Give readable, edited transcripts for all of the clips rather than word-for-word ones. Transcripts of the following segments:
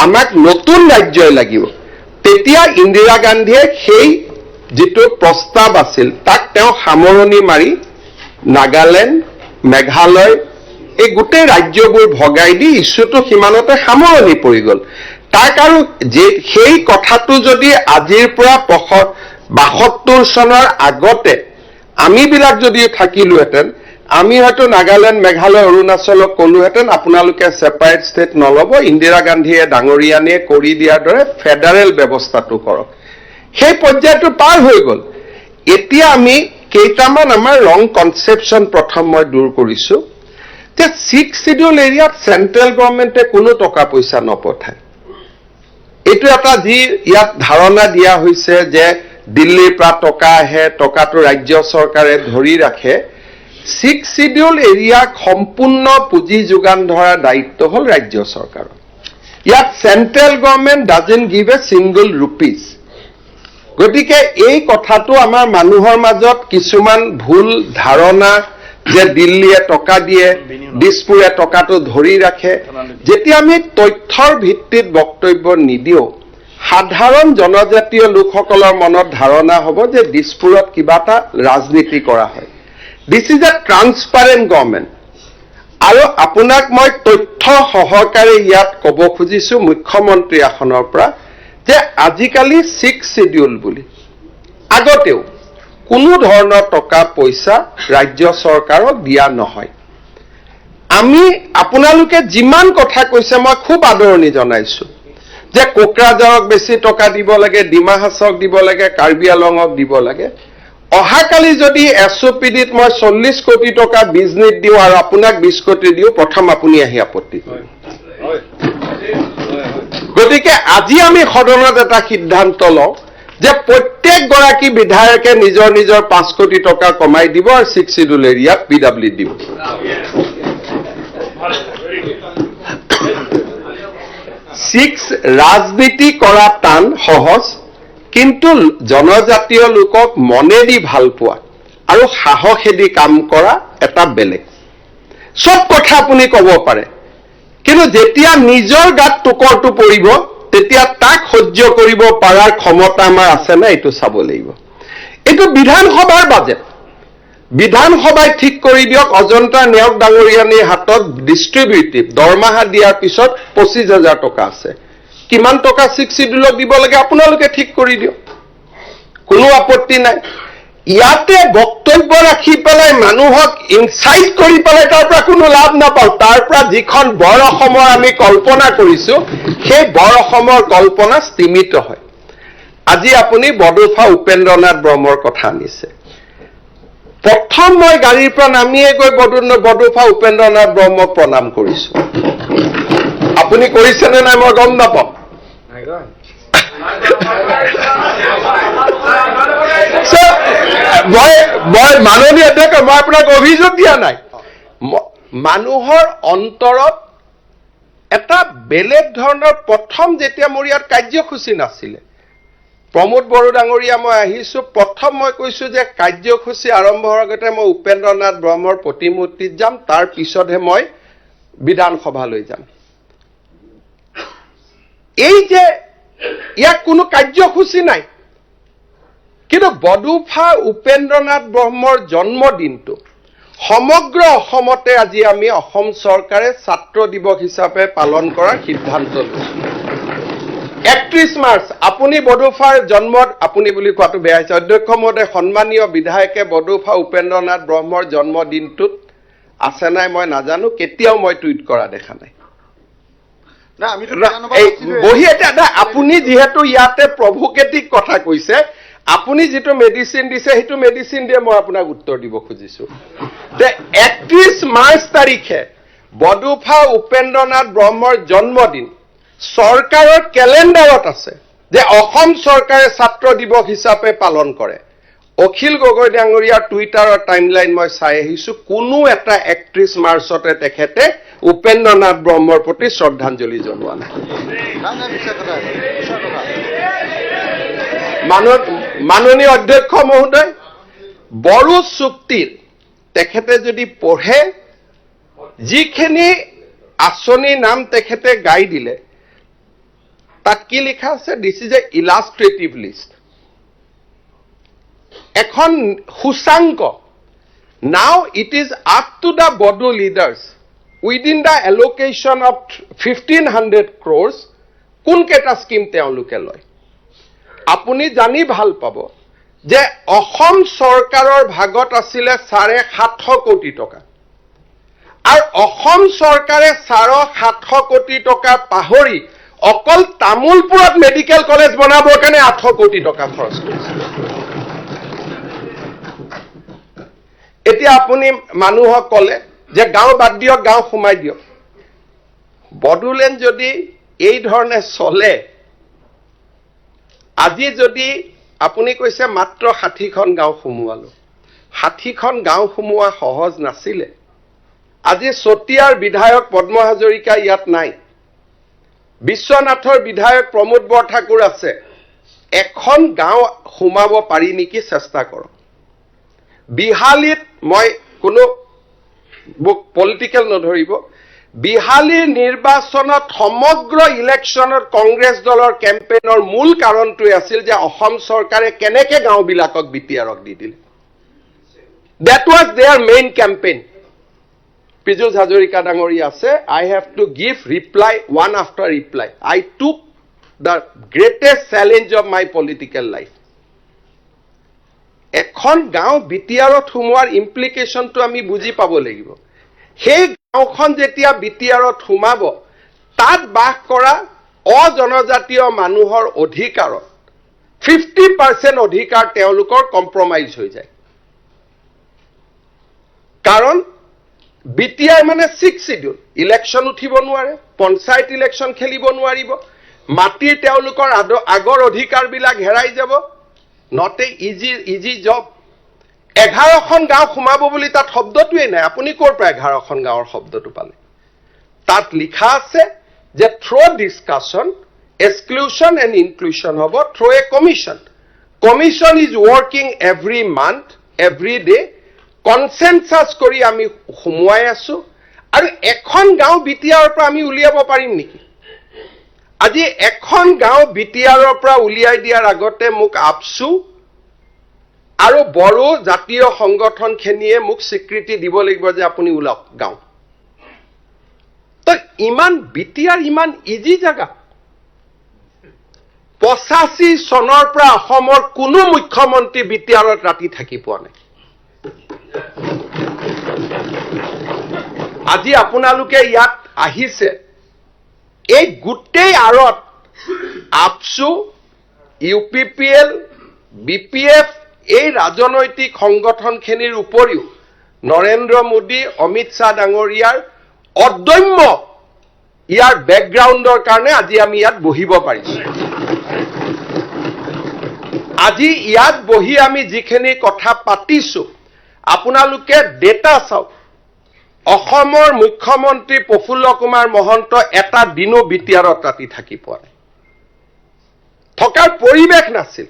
আমাক নতুন ৰাজ্যই লাগিব তেতিয়া ইন্দিৰা গান্ধীয়ে সেই যেটো প্ৰস্তাৱ আছিল তাক তেওঁ সামৰণি মাৰি নাগালেণ্ড মেঘালয় এই গোটেই ৰাজ্যবোৰ ভগাই দি ইস্যুটো সিমানতে সামৰণি পৰি গ'ল তাক আৰু যে সেই কথাটো যদি আজিৰ পৰা 72 চনৰ আগতে আমি বিলাক যদি থাকিলোহেঁতেন আমি হয়তো নাগালেণ্ড মেঘালয় অৰুণাচলক কলোহেঁতেন আপোনালোকে সেপাৰেট ষ্টেট নলব ইন্দিৰা গান্ধীয়ে ডাঙৰীয়ানীয়ে কৰি দিয়াৰ দৰে ফেডাৰেল ব্যৱস্থাটো কৰক সেই পৰ্যায়টো পাৰ হৈ গ'ল এতিয়া আমি কেইটামান আমাৰ ৰং কনসেপশন প্ৰথম মই দূৰ কৰিছো যে 6 শিডিউল এৰিয়াত সেন্ট্ৰেল গভৰ্নমেন্টে কোনো টকা পইচা নপঠায় এইটো এটা যি ইয়াত ধাৰণা দিয়া হৈছে যে দিল্লীৰ পৰা টকা আহে টকাটো ৰাজ্য চৰকাৰে ধৰি ৰাখে 6 শিডিউল এৰিয়াক সম্পূৰ্ণ পুঁজি যোগান ধৰাৰ দায়িত্ব হ'ল ৰাজ্য চৰকাৰৰ ইয়াত central government doesn't give a single rupees গতিকে এই কথাটো আমাৰ মানুহৰ মাজত কিছুমান ভুল ধাৰণা যে দিল্লীয়ে টকা দিয়ে দিছপুৰে টকাটো ধৰি ৰাখে যেতিয়া আমি তথ্যৰ ভিত্তিত বক্তব্য নিদিও সাধাৰণ জনজাতীয় লোকসকলৰ মনত ধাৰণা হ'ব যে দিছপুৰত কিবা এটা ৰাজনীতি কৰা হয় this is a transparent government আৰু আপোনাক মই তথ্য সহকাৰে ইয়াত ক'ব খুজিছো মুখ্যমন্ত্ৰী আসনৰ পৰা যে আজিকালি 6 শিডিউল বুলি আগতেও কোনো ধৰণৰ টকা পইচা ৰাজ্য চৰকাৰক দিয়া নহয় আমি আপোনালোকে যিমান কথা কৈছে মই খুব আদৰণি জনাইছো যে কোকৰাঝাৰক বেছি টকা দিব লাগে ডিমা হাছক দিব লাগে কাৰ্বি আলংক দিব লাগে অহাকালি যদি এছওপিডিত মই 40 কোটি টকা বিজনেছ দিও আৰু আপোনাক 20 কোটি দিও প্ৰথম আপুনি আহি আপত্তি কৰিব গতিকে আজি আমি সদনত এটা সিদ্ধান্ত লওঁ যে প্ৰত্যেক গৰাকী বিধায়কে নিজৰ নিজৰ 5 কোটি টকা কমাই দিব আৰু 6 শিডিউল এৰিয়াত পিডব্লিউ দিব ৰাজনীতি কৰা টান সহজ কিন্তু জনজাতীয় লোকক মনেদি ভাল পোৱা আৰু সাহসেদি কাম কৰা এটা বেলেগ সব কথা আপুনি ক'ব পাৰে কিন্তু যেতিয়া নিজৰ গাত টুকৰটো পৰিব তেতিয়া তাক সহ্য কৰিব পাৰাৰ ক্ষমতা আমাৰ আছে না এইটো চাব লাগিব এইটো বিধানসভাৰ বাজেট বিধানসভাই ঠিক কৰি দিয়ক অজন্তা নিয়োগ ডাঙৰীয়ানীৰ হাতত ডিস্ট্ৰিবিউটিভ দৰমহা দিয়াৰ পিছত 25,000 টকা আছে কিমান টকা 6 শিডিউলক দিব লাগে আপোনালোকে ঠিক কৰি দিয়ক কোনো আপত্তি নাই ইয়াতে বক্তব্য ৰাখি পেলাই মানুহক ইনসাইট কৰি পেলাই তাৰ পৰা কোনো লাভ নাপাও তাৰ পৰা যিখন বৰ অসমৰ আমি কল্পনা কৰিছো সেই বৰ অসমৰ কল্পনা স্তিমিত হয় আজি আপুনি বডোফা উপেন্দ্ৰনাথ ব্ৰহ্মৰ কথা আনিছে প্ৰথম মই গাড়ীৰ পৰা নামিয়ে গৈ বডোফা উপেন্দ্ৰনাথ ব্ৰহ্মক প্ৰণাম কৰিছো আপুনি কৰিছেনে নাই মই গম নাপাওঁ মই মাননীয় অধ্যক্ষ মই আপোনাক অভিযোগ দিয়া নাই মানুহৰ অন্তৰত এটা বেলেগ ধৰণৰ প্ৰথম যেতিয়া মোৰ ইয়াত কাৰ্যসূচী নাছিলে প্ৰমোদ বড়ো ডাঙৰীয়া মই আহিছো প্ৰথম মই কৈছো যে কাৰ্যসূচী আৰম্ভ হোৱাৰ আগতে মই উপেন্দ্ৰনাথ ব্ৰহ্মৰ প্ৰতিমূৰ্তিত যাম তাৰ পিছতহে মই বিধানসভালৈ যাম এই যে ইয়াক কোনো কাৰ্যসূচী নাই কিন্তু বডোফা উপেন্দ্ৰনাথ ব্ৰহ্মৰ জন্মদিনটো সমগ্ৰ অসমতে আজি আমি অসম চৰকাৰে ছাত্ৰ দিৱস হিচাপে পালন কৰাৰ সিদ্ধান্ত লৈছো 31 মাৰ্চ আপুনি বডোফাৰ জন্মত আপুনি বুলি কোৱাটো বেয়া হৈছে অধ্যক্ষ মহোদয় সন্মানীয় বিধায়কে বডোফা উপেন্দ্ৰনাথ ব্ৰহ্মৰ জন্মদিনটোত আছে নাই মই নাজানো কেতিয়াও মই টুইট কৰা দেখা নাই না আমি বহি এটা আপুনি যেহেতু ইয়াতে প্ৰভোকেটিভ কথা কৈছে আপুনি যেটো মেডিসিন দিছে হেতু মেডিসিন দিয়ে মই আপোনাক উত্তৰ দিব খুজিছো যে 31 মাৰ্চ তাৰিখে বডোফা উপেন্দ্ৰনাথ ব্ৰহ্মৰ জন্মদিন চৰকাৰৰ ক্যালেন্ডাৰত আছে যে অসম চৰকাৰে ছাত্ৰ দিৱস হিচাপে পালন কৰে অখিল গগৈ ডাঙৰীয়াৰ টুইটাৰৰ টাইমলাইন মই চাই আহিছো কোনো এটা 31 মাৰ্চতে তেখেতে উপেন্দ্ৰনাথ ব্ৰহ্মৰ প্ৰতি শ্ৰদ্ধাঞ্জলি জনোৱা নাই মাননীয় অধ্যক্ষ মহোদয় বড়ো চুক্তিৰ তেখেতে যদি পঢ়ে যিখিনি আঁচনি নাম তেখেতে গাই দিলে তাত কি লিখা আছে? This is a illustrative list, এখন সূচাংক. Now it is up to the Bodo leaders within the allocation of 1500 crores কোনকেইটা স্কিম তেওঁলোকে লয়. আপুনি জানি ভাল পাব যে অসম চৰকাৰৰ ভাগত আছিলে 750 কোটি টকা, আৰু অসম চৰকাৰে 750 কোটি টকা পাহৰি অকল তামোলপুৰত মেডিকেল কলেজ বনাবৰ কাৰণে 800 কোটি টকা খৰচ কৰিছে. এতিয়া আপুনি মানুহক ক'লে যে গাঁও বাদ দিয়ক, গাঁও সোমাই দিয়ক. বড়োলেণ্ড যদি এই ধৰণে চলে, আজি যদি আপুনি কৈছে মাত্ৰ 60খন গাঁও সোমোৱালো, 60খন গাঁও সোমোৱা সহজ নাছিলে. আজি চতিয়াৰ বিধায়ক পদ্ম হাজৰিকা ইয়াত নাই, বিশ্বনাথৰ বিধায়ক প্ৰমোদ বৰঠাকুৰ আছে. এখন গাঁও সোমাব পাৰি নেকি চেষ্টা কৰক. বিহালীত মই কোনো পলিটিকেল নধৰিব, বিহালীৰ নিৰ্বাচনত সমগ্ৰ ইলেকশ্যনত কংগ্ৰেছ দলৰ কেম্পেইনৰ মূল কাৰণটোৱে আছিল যে অসম চৰকাৰে কেনেকে গাঁওবিলাকক বিটিআৰক দি দিলে. That was their main campaign. Piyush Hazarika ডাঙৰীয়া আছে, I have to give reply one after reply. I took the greatest challenge of my political life. এখন গাঁও বিটিআৰত সোমোৱাৰ ইমপ্লিকেশ্যনটো আমি বুজি পাব লাগিব. সেই গাঁওখন যেতিয়া বিটিআৰত সোমাব, তাত বাস কৰা অজনজাতীয় মানুহৰ অধিকাৰত 50% অধিকাৰ তেওঁলোকৰ কম্প্ৰমাইজ হৈ যায়. কাৰণ বিটিআৰ মানে 6 শিডিউল, ইলেকশ্যন উঠিব নোৱাৰে, পঞ্চায়ত ইলেকশ্যন খেলিব নোৱাৰিব, মাটিৰ তেওঁলোকৰ আগৰ অধিকাৰবিলাক হেৰাই যাব. Not a easy job. 11খন গাঁও সোমাব বুলি তাত শব্দটোৱে নাই. আপুনি ক'ৰ পৰা 11খন গাঁৱৰ শব্দটো পালে? তাত লিখা আছে যে through discussion exclusion and inclusion হ'ব through a commission. Commission is working every month, every day. Consensus কৰি আমি সোমোৱাই আছো. আৰু এখন গাঁও বিটিআৰৰ পৰা আমি উলিয়াব পাৰিম নেকি? আজি এখন গাঁও বিটিআৰৰ পৰা উলিয়াই দিয়াৰ আগতে মোক আপচু আৰু বড়ো জাতীয় সংগঠনখিনিয়ে মোক স্বীকৃতি দিব লাগিব যে আপুনি ওলাওক গাঁও. তো ইমান বিটিআৰ ইমান ইজি জাগা. 85 চনৰ পৰা অসমৰ কোনো মুখ্যমন্ত্ৰী বিটিআৰত ৰাতি থাকি পোৱা নাই. আজি আপোনালোকে ইয়াত আহিছে, এই গোটেই আঁৰত আপচু, UPPL, BPF এই ৰাজনৈতিক সংগঠনখিনিৰ উপৰিও নৰেন্দ্ৰ মোদী, অমিত শ্বাহ ডাঙৰীয়াৰ অদম্য ইয়াৰ বেকগ্ৰাউণ্ডৰ কাৰণে আজি আমি ইয়াত বহিব পাৰিছো. আজি ইয়াত বহি আমি যিখিনি কথা পাতিছো, আপোনালোকে ডেটা চাওক. অসমৰ মুখ্যমন্ত্ৰী প্ৰফুল্ল কুমাৰ মহন্ত এটা দিনো বিটিআৰত ৰাতি থাকি পোৱা নাই, থকাৰ পৰিৱেশ নাছিল.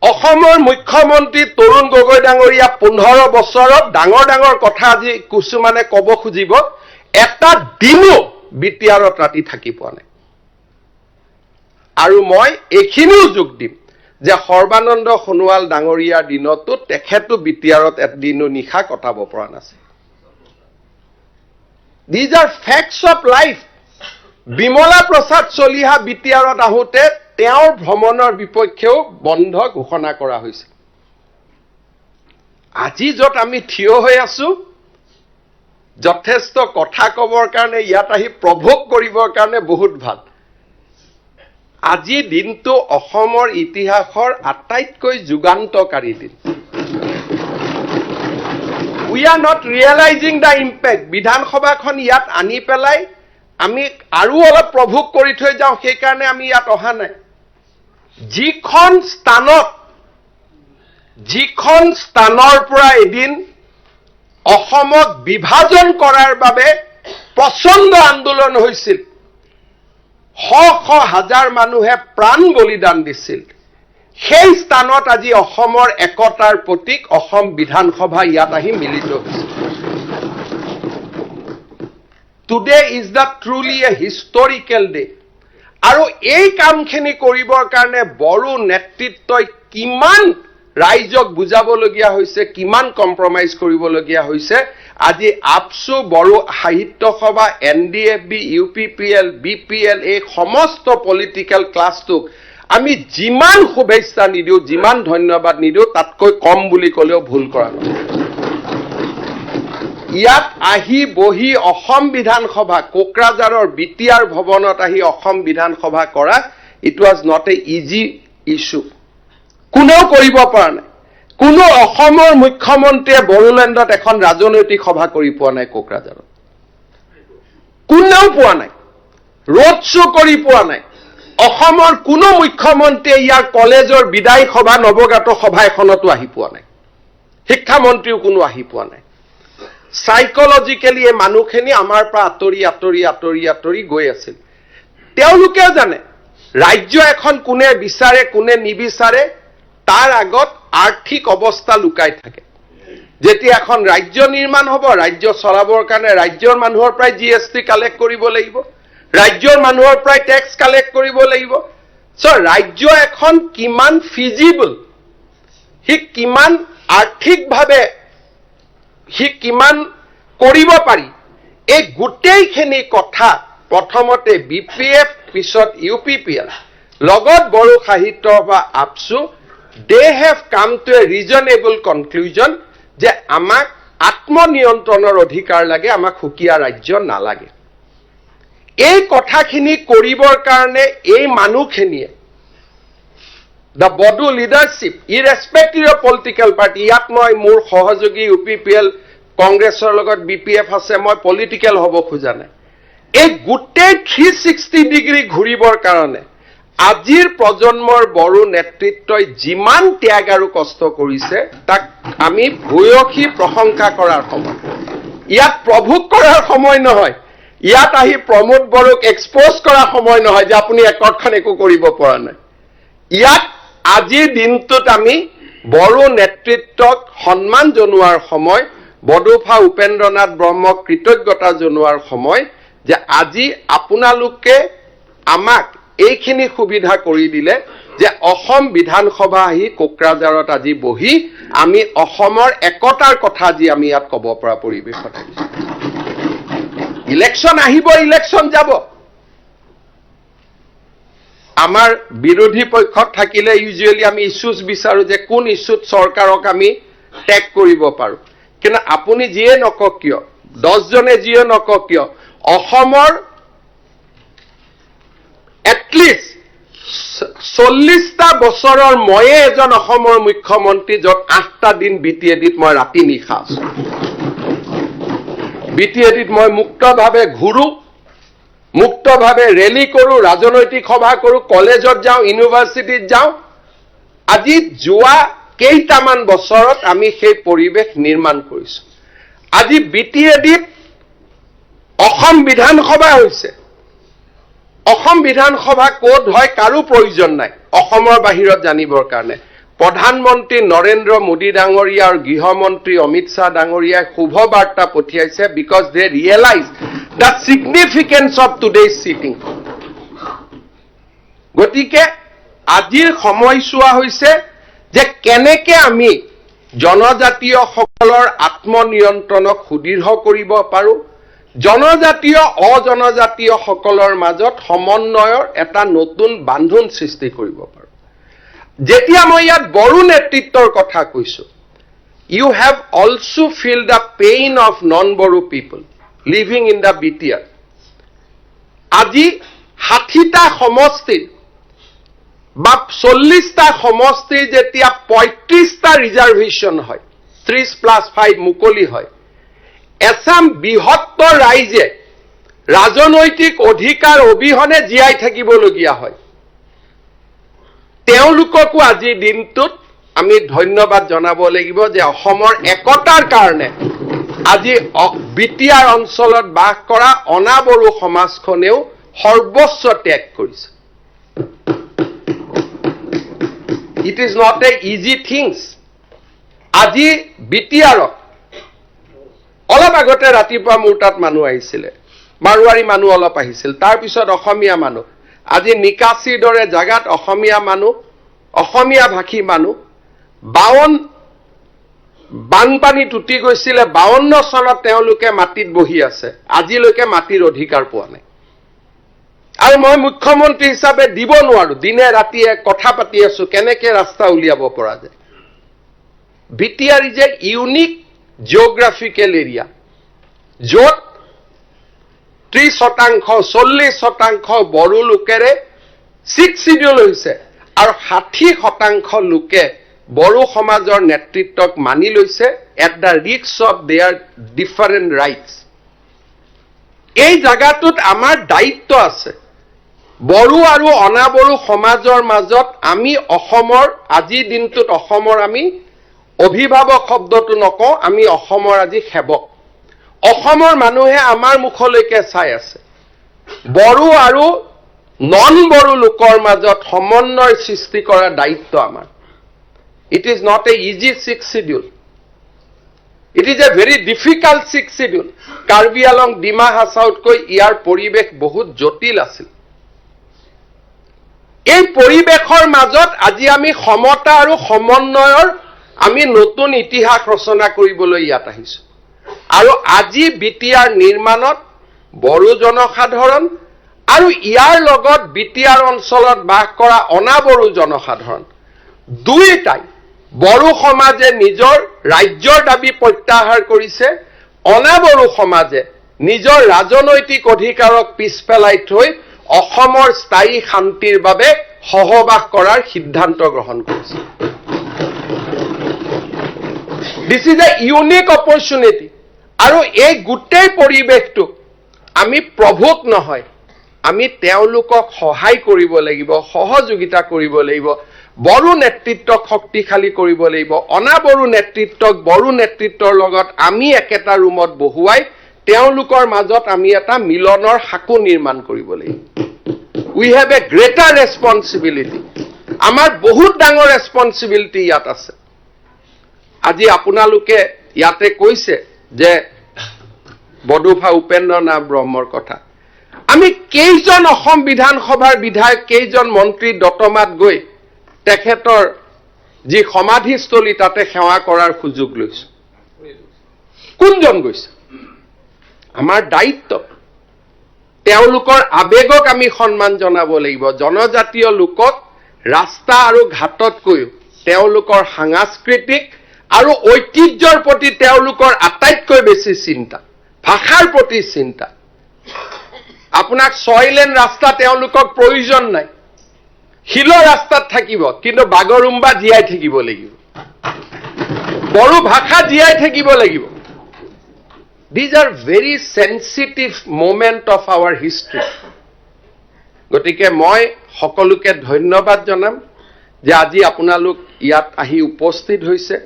অসমৰ মুখ্যমন্ত্ৰী তৰুণ গগৈ ডাঙৰীয়া 15 বছৰত ডাঙৰ ডাঙৰ কথা আজি কিছুমানে ক'ব খুজিব, এটা দিনো বিটিআৰত ৰাতি থাকি পোৱা নাই. আৰু মই এইখিনিও যোগ দিম যে সৰ্বানন্দ সোণোৱাল ডাঙৰীয়াৰ দিনতো তেখেতো বিটিআৰত এদিনো নিশা কটাব পৰা নাছিল. These are facts of life. Bimala প্ৰসাদ চলিহা বিটিআৰত আহোঁতে তেওঁৰ ভ্ৰমণৰ বিপক্ষেও বন্ধ ঘোষণা কৰা হৈছে. আজি য'ত আমি থিয় হৈ আছো, যথেষ্ট কথা ক'বৰ কাৰণে, ইয়াত আহি প্ৰভোগ কৰিবৰ কাৰণে বহুত ভাল. আজি দিনটো অসমৰ ইতিহাসৰ আটাইতকৈ যুগান্তকাৰী দিন. We are not realizing the impact. বিধানসভাখন ইয়াত আনি পেলাই আমি আৰু অলপ প্ৰভোগ কৰি থৈ যাওঁ, সেইকাৰণে আমি ইয়াত অহা নাই. যিখন স্থানৰ পৰা এদিন অসমক বিভাজন কৰাৰ বাবে প্ৰচণ্ড আন্দোলন হৈছিল, হাজাৰ মানুহে প্ৰাণ বলিদান দিছিল, সেই স্থানত আজি অসমৰ একতাৰ প্ৰতীক অসম বিধানসভা ইয়াত আহি মিলিত হৈছে. Today is the truly a historical day. আৰু এই কামখিনি কৰিবৰ কাৰণে বড়ো নেতৃত্বই কিমান ৰাইজক বুজাবলগীয়া হৈছে, কিমান কম্প্ৰমাইজ কৰিবলগীয়া হৈছে। আজি আপসু, বড়ো সাহিত্য সভা, NDFB, UPPL, BPL এই সমস্ত পলিটিক্যাল ক্লাছটোক আমি যিমান শুভেচ্ছা নিদিওঁ, যিমান ধন্যবাদ নিদিওঁ, তাতকৈ কম বুলি ক'লেও ভুল কৰা নহয়। ইয়াত আহি বহি অসম বিধানসভা, কোকৰাঝাৰৰ বিটিআৰ ভৱনত আহি অসম বিধানসভা কৰা, it was not a easy issue. কোনেও কৰিব পৰা নাই। কোনো অসমৰ মুখ্যমন্ত্ৰীয়ে বড়োলেণ্ডত এখন ৰাজনৈতিক সভা কৰি পোৱা নাই কোকৰাঝাৰত। কোনেও পোৱা নাই। ৰোড শ্ব' কৰি পোৱা নাই। অসমৰ কোনো মুখ্যমন্ত্ৰীয়ে ইয়াৰ কলেজৰ বিদায় সভা, নৱগাত সভা এখনতো আহি পোৱা নাই। শিক্ষামন্ত্ৰীও কোনো আহি পোৱা নাই। সাইকলজিক্যালি এই মানুহখিনি আমাৰ পৰা আঁতৰি আঁতৰি আঁতৰি আঁতৰি গৈ আছিল। তেওঁলোকেও জানে ৰাজ্য এখন কোনে বিচাৰে, কোনে নিবিচাৰে, তাৰ আগত আৰ্থিক অৱস্থা লুকাই থাকে। যেতিয়া এখন ৰাজ্য নিৰ্মাণ হ'ব, ৰাজ্য চলাবৰ কাৰণে ৰাজ্যৰ মানুহৰ পৰাই GST কালেক্ট কৰিব লাগিব, ৰাজ্যৰ মানুহৰ পৰাই টেক্স কালেক্ট কৰিব লাগিব। ৰাজ্য এখন কিমান ফিজিবল, সি কিমান আৰ্থিকভাৱে সি কিমান কৰিব পাৰি, এই গোটেইখিনি কথা প্ৰথমতে BPF, পিছত UPPL, লগত বড়ো সাহিত্য বা আপসু, they have come to a reasonable conclusion যে আমাক আত্মনিয়ন্ত্ৰণৰ অধিকাৰ লাগে, আমাক সুকীয়া ৰাজ্য নালাগে। এই কথাখিনি কৰিবৰ কাৰণে এই মানুহখিনিয়ে, the Bodo leadership, irrespective of political party, ইয়াত মই মোৰ সহযোগী UPPL, কংগ্ৰেছৰ লগত BPF আছে, মই পলিটিক্যাল হ'ব খোজা নাই। এই গোটেই 360 ডিগ্ৰী ঘূৰিবৰ কাৰণে আজিৰ প্ৰজন্মৰ বড়ো নেতৃত্বই যিমান ত্যাগ আৰু কষ্ট কৰিছে, তাক আমি ভূয়সী প্ৰশংসা কৰাৰ সময়। ইয়াত প্ৰভোগ কৰাৰ সময় নহয়, ইয়াত আহি প্ৰমোদ বড়োক এক্সপ'জ কৰাৰ সময় নহয় যে আপুনি একতখন একো কৰিব পৰা নাই। ইয়াত আজিৰ দিনটোত আমি বড়ো নেতৃত্বক সন্মান জনোৱাৰ সময়, বডোফা উপেন্দ্ৰনাথ ব্ৰহ্মক কৃতজ্ঞতা জনোৱাৰ সময় যে আজি আপোনালোকে আমাক এইখিনি সুবিধা কৰি দিলে যে অসম বিধানসভা আহি কোকৰাঝাৰত আজি বহি আমি অসমৰ একতাৰ কথা আজি আমি ইয়াত ক'ব পৰা পৰিৱেশত আহিছোঁ। ইলেকশ্যন আহিব, ইলেকশ্যন যাব। আমাৰ বিৰোধী পক্ষত থাকিলে ইউজুৱেলি আমি ইছ্যুজ বিচাৰো যে কোন ইছ্যুত চৰকাৰক আমি টেগ কৰিব পাৰো। কিন্তু আপুনি যিয়ে নকওক কিয়, 10 জনে যিয়ে নকওক কিয়, অসমৰ এটলিষ্ট 40টা বছৰৰ ময়ে এজন অসমৰ মুখ্যমন্ত্ৰী, য'ত 8টা দিন BTADত মই ৰাতি নিশা আছো। BTADত মই মুক্তভাৱে ঘূৰো, মুক্তভাৱে ৰেলী কৰোঁ, ৰাজনৈতিক সভা কৰোঁ, কলেজত যাওঁ, ইউনিভাৰ্চিটিত যাওঁ। আজি যোৱা কেইটামান বছৰত আমি সেই পৰিৱেশ নিৰ্মাণ কৰিছোঁ। আজি BTADত অসম বিধানসভা হৈছে। অসম বিধানসভা ক'ত হয় কাৰো প্ৰয়োজন নাই অসমৰ বাহিৰত জানিবৰ কাৰণে। প্ৰধানমন্ত্ৰী নৰেন্দ্ৰ মোদী ডাঙৰীয়া আৰু গৃহমন্ত্ৰী অমিত শ্বাহ ডাঙৰীয়াই শুভ বাৰ্তা পঠিয়াইছে, because they realize the significance of today's sitting. গতিকে আজিৰ সময়ছোৱা হৈছে যে কেনেকে আমি জনজাতীয়সকলৰ আত্মনিয়ন্ত্ৰণক সুদৃঢ় কৰিব পাৰোঁ, জনজাতীয় অজনজাতীয়সকলৰ মাজত সমন্বয়ৰ এটা নতুন বান্ধোন সৃষ্টি কৰিব পাৰোঁ। যেতিয়া মই ইয়াত বড়ো নেতৃত্বৰ কথা কৈছোঁ, you have also feel the pain of non Bodo people living in the BTR। আজি 60টা সমষ্টিৰ বা 40টা সমষ্টিৰ যেতিয়া 35টা ৰিজাৰ্ভেশ্যন হয়, 30+5 মুকলি হয়, এছাম বৃহত্তৰ ৰাইজে ৰাজনৈতিক অধিকাৰ অবিহনে জীয়াই থাকিবলগীয়া হয়। তেওঁলোককো আজিৰ দিনটোত আমি ধন্যবাদ জনাব লাগিব যে অসমৰ একতাৰ কাৰণে আজি BTR অঞ্চলত বাস কৰা অনাবড়ো সমাজখনেও সৰ্বোচ্চ ত্যাগ কৰিছে। It is not a easy things. আজি BTRত অলপ আগতে ৰাতিপুৱা মোৰ তাত মানুহ আহিছিলে, মাৰোৱাৰী মানুহ অলপ আহিছিল, তাৰপিছত অসমীয়া মানুহ। আজি নিকাশীৰ দৰে জাগাত অসমীয়া মানুহ, অসমীয়া ভাষী মানুহ 52 বানপানী টুটি গৈছিলে 52 চনত তেওঁলোকে মাটিত বহি আছে, আজিলৈকে মাটিৰ অধিকাৰ পোৱা নাই। আৰু মই মুখ্যমন্ত্ৰী হিচাপে দিব নোৱাৰো, দিনে ৰাতিয়ে কথা পাতি আছো কেনেকে ৰাস্তা উলিয়াব পৰা যায়। BTR is a unique geographical area, য'ত 30% 40% বড়ো লোকেৰে 6 শিডিউল হৈছে আৰু 60% লোকে বড়ো সমাজৰ নেতৃত্বক মানি লৈছে at the risk of there different rights. এই জাগাটোত আমাৰ দায়িত্ব আছে। বড়ো আৰু অনাবড়ো সমাজৰ মাজত আমি অসমৰ আজিৰ দিনটোত অসমৰ আমি অভিভাৱক শব্দটো নকওঁ, আমি অসমৰ আজি সেৱক। অসমৰ মানুহে আমাৰ মুখলৈকে চাই আছে। বড়ো আৰু নন বড়ো লোকৰ মাজত সমন্বয় সৃষ্টি কৰাৰ দায়িত্ব আমাৰ। It is not a easy 6 schedule. It is a very difficult 6 schedule. Karbi Along Dima হাছাওতকৈ ইয়াৰ পৰিৱেশ বহুত জটিল আছিল। এই পৰিৱেশৰ মাজত আজি আমি সমতা আৰু সমন্বয়ৰ আমি নতুন ইতিহাস ৰচনা কৰিবলৈ ইয়াত আহিছো। আৰু আজি বিটিআৰ নিৰ্মাণত বড়ো জনসাধাৰণ আৰু ইয়াৰ লগত বিটিআৰ অঞ্চলত বাস কৰা অনাবড়ো জনসাধাৰণ দুয়োটাই বড়ো সমাজে নিজৰ ৰাজ্যৰ দাবী প্ৰত্যাহাৰ কৰিছে, অনাবড়ো সমাজে নিজৰ ৰাজনৈতিক অধিকাৰক পিছ পেলাই থৈ অসমৰ স্থায়ী শান্তিৰ বাবে সহবাস কৰাৰ সিদ্ধান্ত গ্ৰহণ কৰিছে। This is a unique opportunity. আৰু এই গোটেই পৰিৱেশটো আমি প্ৰভুক নহয়, আমি তেওঁলোকক সহায় কৰিব লাগিব, সহযোগিতা কৰিব লাগিব, বড়ো নেতৃত্বক শক্তিশালী কৰিব লাগিব, অনাবড়ো নেতৃত্বক বড়ো নেতৃত্বৰ লগত আমি একেটা ৰুমত বহুৱাই তেওঁলোকৰ মাজত আমি এটা মিলনৰ সাঁকো নিৰ্মাণ কৰিব লাগিব। We have a greater responsibility. আমাৰ বহুত ডাঙৰ ৰেছপন্সিবিলিটি ইয়াত আছে। আজি আপোনালোকে ইয়াতে কৈছে যে বডোফা উপেন্দ্ৰ নাথ ব্ৰহ্মৰ কথা। আমি কেইজন অসম বিধানসভাৰ বিধায়ক, কেইজন মন্ত্ৰী দতমাত গৈ তেখেতৰ যি সমাধিস্থলী তাতে সেৱা কৰাৰ সুযোগ লৈছো? কোনজন গৈছে? আমাৰ দায়িত্ব। তেওঁলোকৰ আবেগক আমি সন্মান জনাব লাগিব। জনজাতীয় লোকক ৰাস্তা আৰু ঘাটতকৈও তেওঁলোকৰ সাংস্কৃতিক আৰু ঐতিহ্যৰ প্ৰতি তেওঁলোকৰ আটাইতকৈ বেছি চিন্তা, ভাষাৰ প্ৰতি চিন্তা। আপোনাক 6 লেন ৰাস্তা তেওঁলোকক প্ৰয়োজন নাই, শিলৰ ৰাস্তাত থাকিব, কিন্তু বাগৰুম্বা জীয়াই থাকিব লাগিব, বড়ো ভাষা জীয়াই থাকিব লাগিব। These are very sensitive moment of our history. গতিকে মই সকলোকে ধন্যবাদ জনাম যে আজি আপোনালোক ইয়াত আহি উপস্থিত হৈছে।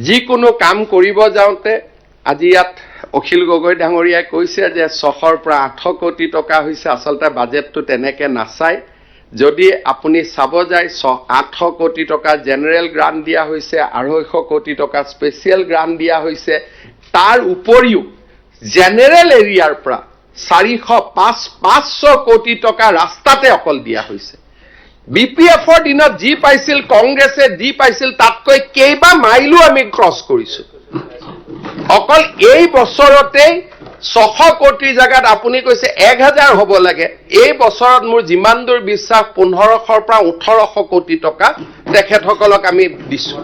যিকোনো কাম কৰিব যাওঁতে আজি ইয়াত অখিল গগৈ ডাঙৰীয়াই কৈছে যে 600 পৰা 800 কোটি টকা হৈছে, আচলতে বাজেটটো তেনেকে নাচায়। যদি আপুনি চাব যায় 800 কোটি টকা জেনেৰেল গ্ৰান্ট দিয়া হৈছে, 250 কোটি টকা স্পেচিয়েল গ্ৰান্ট দিয়া হৈছে। তাৰ উপৰিও জেনেৰেল এৰিয়াৰ পৰা 500 কোটি টকা ৰাস্তাতে অকল দিয়া হৈছে। বিপিএফৰ দিনত যি পাইছিল, কংগ্ৰেছে যি পাইছিল তাতকৈ কেইবা মাইলো আমি ক্ৰছ কৰিছো। অকল এই বছৰতেই 600 কোটি জাগাত আপুনি কৈছে 1000 হ'ব লাগে। এই বছৰত মোৰ যিমান দূৰ বিশ্বাস 1500 পৰা 1800 কোটি টকা তেখেতসকলক আমি দিছো।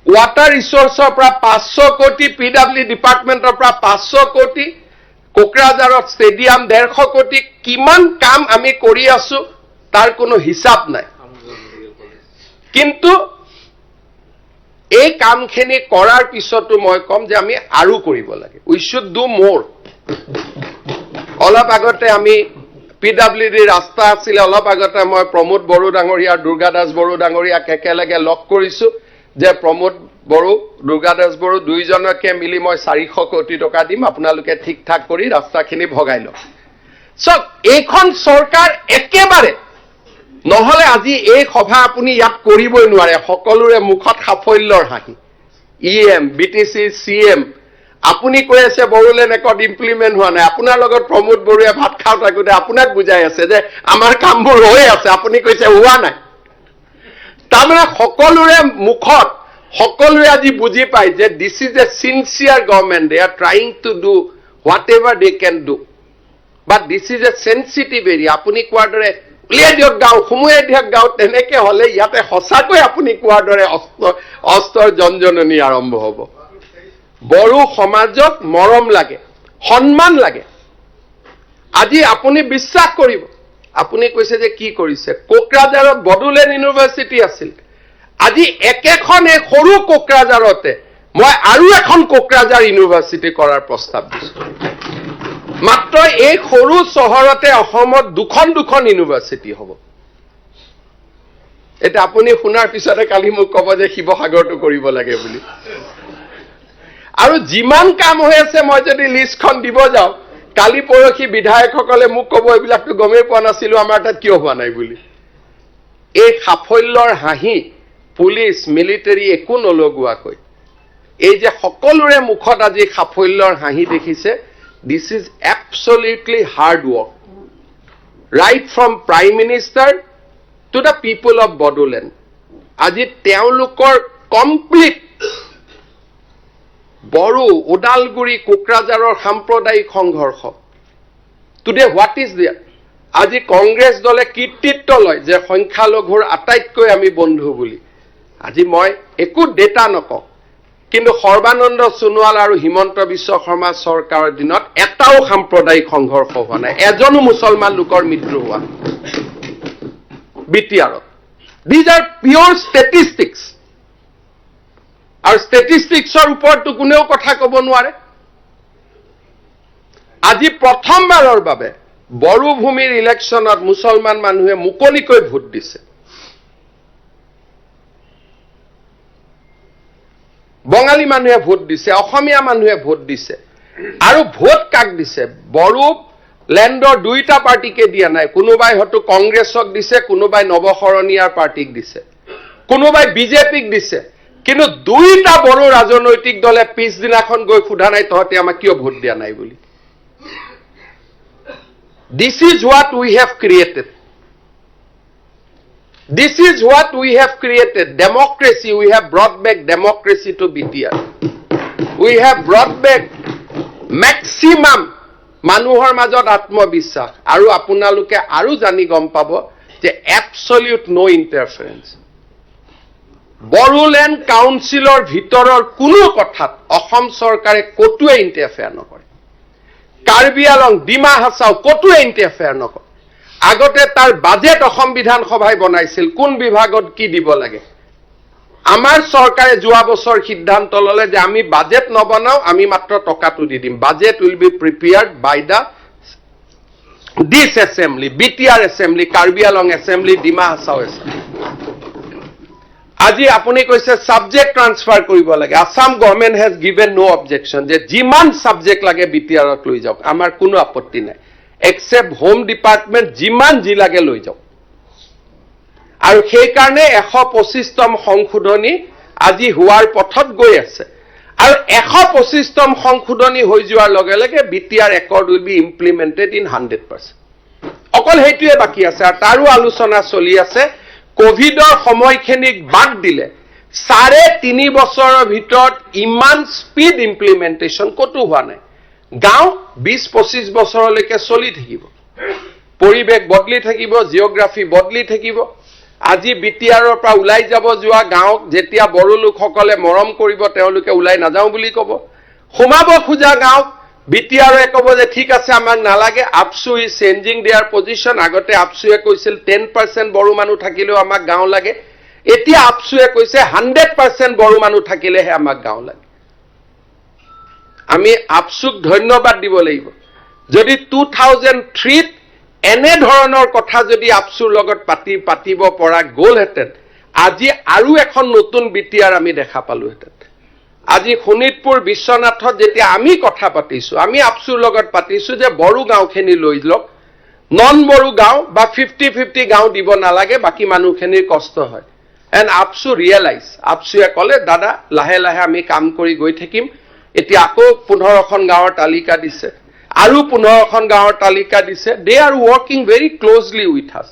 ৱাটাৰ ৰিচোৰ্চৰ পৰা 500 কোটি, পিডব্লিউ ডিপাৰ্টমেণ্টৰ পৰা 500 কোটি, কোকৰাঝাৰত ষ্টেডিয়াম 150 কোটি। কিমান কাম আমি কৰি আছো তাৰ কোনো হিচাপ নাই। কিন্তু এই কামখিনি কৰাৰ পিছতো মই কম যে আমি আৰু কৰিব লাগে। উই শুড ডু মোৰ। অলপ আগতে আমি পিডব্লিউডি ৰাস্তা আছিলে, অলপ আগতে মই প্ৰমোদ বড়ো ডাঙৰীয়া, দুৰ্গা দাস বড়ো ডাঙৰীয়াক একেলগে লগ কৰিছো যে প্ৰমোদ বড়ো, দুৰ্গা দাস বড়ো দুইজনকে মিলি মই 400 কোটি টকা দিম, আপোনালোকে ঠিক ঠাক কৰি ৰাস্তাখিনি ভগাই লওক। চক এইখন চৰকাৰ একেবাৰে নহলে আজি এই সভা আপুনি ইয়াত কৰিবই নোৱাৰে। সকলোৰে মুখত সাফল্যৰ হাঁহি। ইএম, বিটিচি, চিএম আপুনি কৈ আছে বড়োলেণ্ড একৰ্ড ইমপ্লিমেণ্ট হোৱা নাই আপোনাৰ লগত প্ৰমোদ বড়োৱে ভাত খাওঁ থাকোঁতে আপোনাক বুজাই আছে যে আমাৰ কামবোৰ হৈ আছে আপুনি কৈছে হোৱা নাই তাৰমানে সকলোৰে মুখত সকলোৱে আজি বুজি পায় যে this is a sincere government they are trying to do whatever they can do but this is a sensitive area আপুনি কোৱাৰ দৰে উলিয়াই দিয়ক গাঁও সুমুৱাই দিয়ক গাঁও তেনেকে হ'লে ইয়াতে সঁচাকৈ আপুনি কোৱাৰ দৰে অস্ত্ৰৰ জনজননী আৰম্ভ হ'ব বড়ো সমাজক মৰম লাগে সন্মান লাগে আজি আপুনি বিশ্বাস কৰিব আপুনি কৈছে যে কি কৰিছে কোকৰাঝাৰত বড়োলেণ্ড ইউনিভাৰ্চিটি আছিল আজি একেখন এই সৰু কোকৰাঝাৰতে মই আৰু এখন কোকৰাঝাৰ ইউনিভাৰ্চিটি কৰাৰ প্ৰস্তাৱ দিছোঁ মাত্ৰ এই সৰু চহৰতে অসমত দুখন ইউনিভাৰ্চিটি হ'ব এটা আপুনি শুনাৰ পিছতে কালি মোক ক'ব যে শিৱসাগৰটো কৰিব লাগে বুলি আৰু যিমান কাম হৈ আছে মই যদি লিষ্টখন দিব যাওঁ কালি পৰহি বিধায়কসকলে মোক ক'ব এইবিলাকতো গমেই পোৱা নাছিলো আমাৰ তাত কিয় হোৱা নাই বুলি এই সাফল্যৰ হাঁহি পুলিচ মিলিটাৰী একো নলগোৱাকৈ এই যে সকলোৰে মুখত আজি সাফল্যৰ হাঁহি দেখিছে this is absolutely hard work right from prime minister to the people of Bodoland আজি তেওঁলোকৰ কমপ্লিট বড়ো ওদালগুৰি কোকৰাঝাৰৰ সাম্প্ৰদায়িক সংঘৰ্ষ টুডে হোৱাট ইজ দেয়াৰ আজি কংগ্ৰেছ দলে কৃতিত্ব লয় যে সংখ্যালঘুৰ আটাইতকৈ আমি বন্ধু বুলি আজি মই একো ডেটা নকওঁ কিন্তু সৰ্বানন্দ সোণোৱাল আৰু হিমন্ত বিশ্ব শৰ্মা চৰকাৰৰ দিনত এটাও সাম্প্ৰদায়িক সংঘৰ্ষ হোৱা নাই এজনো মুছলমান লোকৰ মৃত্যু হোৱা বিটিআৰত দিজ আৰ পিয়ৰ ষ্টেটিষ্টিক্স আৰু ষ্টেটিষ্টিক্সৰ ওপৰতো কোনেও কথা ক'ব নোৱাৰে আজি প্ৰথমবাৰৰ বাবে বড়ো ভূমিৰ ইলেকশ্যনত মুছলমান মানুহে মুকলিকৈ ভোট দিছে বঙালী মানুহে ভোট দিছে অসমীয়া মানুহে ভোট দিছে আৰু ভোট কাক দিছে বড়ো লেণ্ডৰ দুইটা পাৰ্টিকে দিয়া নাই কোনোবাই হয়তো কংগ্ৰেছক দিছে কোনোবাই নৱশৰণীয়াৰ পাৰ্টিক দিছে কোনোবাই বিজেপিক দিছে কিন্তু দুইটা বড়ো ৰাজনৈতিক দলে পিছদিনাখন গৈ সোধা নাই তহঁতে আমাক কিয় ভোট দিয়া নাই বুলি this is what we have created This is what we have created. Democracy, we have brought back democracy to BTR. We have brought back maximum মানুহৰ মাজত আত্মবিশ্বাস আৰু আপোনালোকে আৰু জানি গম পাব যে absolute no interference. বড়োলেণ্ড কাউন্সিলৰ ভিতৰৰ কোনো কথাত অসম চৰকাৰে কতোৱে ইণ্টাৰফেয়াৰ নকৰে কাৰ্বি আলং ডিমা হাছাও কতোৱে ইণ্টাৰফেয়াৰ নকৰে আগতে তাৰ বাজেট অসম বিধানসভাই বনাইছিল কোন বিভাগত কি দিব লাগে আমাৰ চৰকাৰে যোৱা বছৰ সিদ্ধান্ত ললে যে আমি বাজেট নবনাও আমি মাত্ৰ টকাটো দি দিম budget will be prepared by the these assembly BTR assembly Karbi আলং এছেম্বলি ডিমা হাছাও এছেম্বলি আজি আপুনি কৈছে সাবজেক্ট ট্ৰান্সফাৰ কৰিব লাগে Assam government has given no objection যে যিমান সাবজেক্ট লাগে বিটিআৰত লৈ যাওক আমাৰ কোনো আপত্তি নাই except home department যিমান জি লাগে লৈ যাওক আৰু সেই কাৰণে 125তম সংশোধনী আজি হোৱাৰ পথত গৈ আছে আৰু 125তম সংশোধনী হৈ যোৱাৰ লগে লগে BTR accord will be implemented in 100% অকল হেতুৱে বাকি আছে আৰু তাৰো আলোচনা চলি আছে কোভিডৰ সময়খিনিক বাদ দিলে 3.5 বছৰৰ ভিতৰত ইমান স্পীড ইমপ্লিমেন্টেশন কতো হোৱা নাই গাঁও 20-25 বছৰলৈকে চলি থাকিব পৰিবেশ বদলি থাকিব জিওগ্ৰাফি বদলি থাকিব আজি বিটিআৰৰ পৰা ওলাই যাব যোৱা গাঁওক যেতিয়া বড়ো লোকসকলে মৰম কৰিব তেওঁলোকে ওলাই নাযাও বুলি ক'ব সোমাব খোজা গাঁওক বিটিআৰে ক'ব যে ঠিক আছে আমাক নালাগে আপসু ইজ চেঞ্জিং দেয়াৰ পজিশন আগতে আপসুৱে কৈছিল 10% বড়ো মানুহ থাকিলেও আমাক গাঁও লাগে এতিয়া আপসুৱে কৈছে 100% বড়ো মানুহ থাকিলেহে আমাক গাঁও লাগে আমি আপসুক ধন্যবাদ দিব লাগিব যদি 2003 এনে ধৰণৰ কথা যদি আপসুৰ লগত পাতিব পৰা গ'লহেঁতেন আজি আৰু এখন নতুন বিটিআৰ আমি দেখা পালোহেঁতেন আজি শোণিতপুৰ বিশ্বনাথত যেতিয়া আমি কথা পাতিছো আমি আপসুৰ লগত পাতিছো যে বড়ো গাঁওখিনি লৈ লওক নন বড়ো গাঁও বা 50-50 গাঁও দিব নালাগে বাকি মানুহখিনিৰ কষ্ট হয় এণ্ড আপসু ৰিয়েলাইজ আপসুৱে ক'লে দাদা লাহে লাহে আমি কাম কৰি গৈ থাকিম এতিয়া আকৌ 15খন গাঁৱৰ তালিকা দিছে আৰু 15খন গাঁৱৰ তালিকা দিছে they are working very closely with us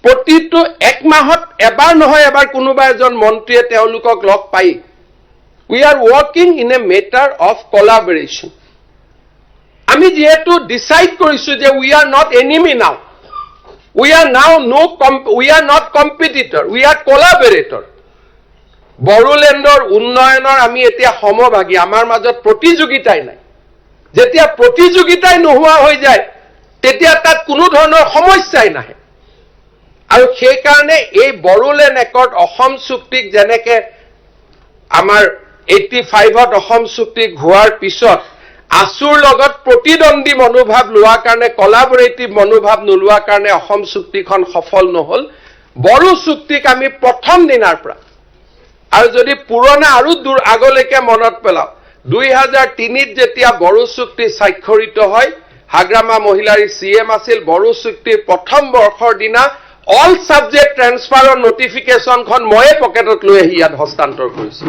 প্ৰতিটো এক মাহত এবাৰ নহয় এবাৰ কোনোবা এজন মন্ত্ৰীয়ে তেওঁলোকক লগ পাই we are working in a matter of কলাবৰেশ্যন আমি যেহেতু ডিসাইড কৰিছো যে উই আৰ নট এনিমি নাও we are now we are not competitor we are collaborator বড়োলেণ্ডৰ উন্নয়নৰ আমি এতিয়া সমভাগী আমাৰ মাজত প্ৰতিযোগিতাই নাই যেতিয়া প্ৰতিযোগিতাই নোহোৱা হৈ যায় তেতিয়া তাত কোনো ধৰণৰ সমস্যাই নাহে আৰু সেই কাৰণে এই বড়োলেণ্ড একৰ্ড অসম চুক্তিক যেনেকে আমাৰ 85ত অসম চুক্তি হোৱাৰ পিছত আসুৰ লগত প্ৰতিদ্বন্দ্বী মনোভাৱ লোৱাৰ কাৰণে কোলাবৰেটিভ মনোভাৱ নোলোৱাৰ কাৰণে অসম চুক্তিখন সফল নহল বড়ো চুক্তিক আমি প্ৰথম দিনাৰ পৰা আৰু যদি পুৰণা আৰু দূৰ আগলৈকে মনত পেলাও 2003ত যেতিয়া বড়ো চুক্তি স্বাক্ষৰিত হয় হাগ্ৰামা মহিলাৰী CM আছিল বড়ো চুক্তিৰ প্ৰথম বৰ্ষৰ দিনা অল সাবজেক্ট ট্ৰান্সফাৰৰ নোটিফিকেশনখন ময়ে পকেটত লৈ আহি ইয়াত হস্তান্তৰ কৰিছো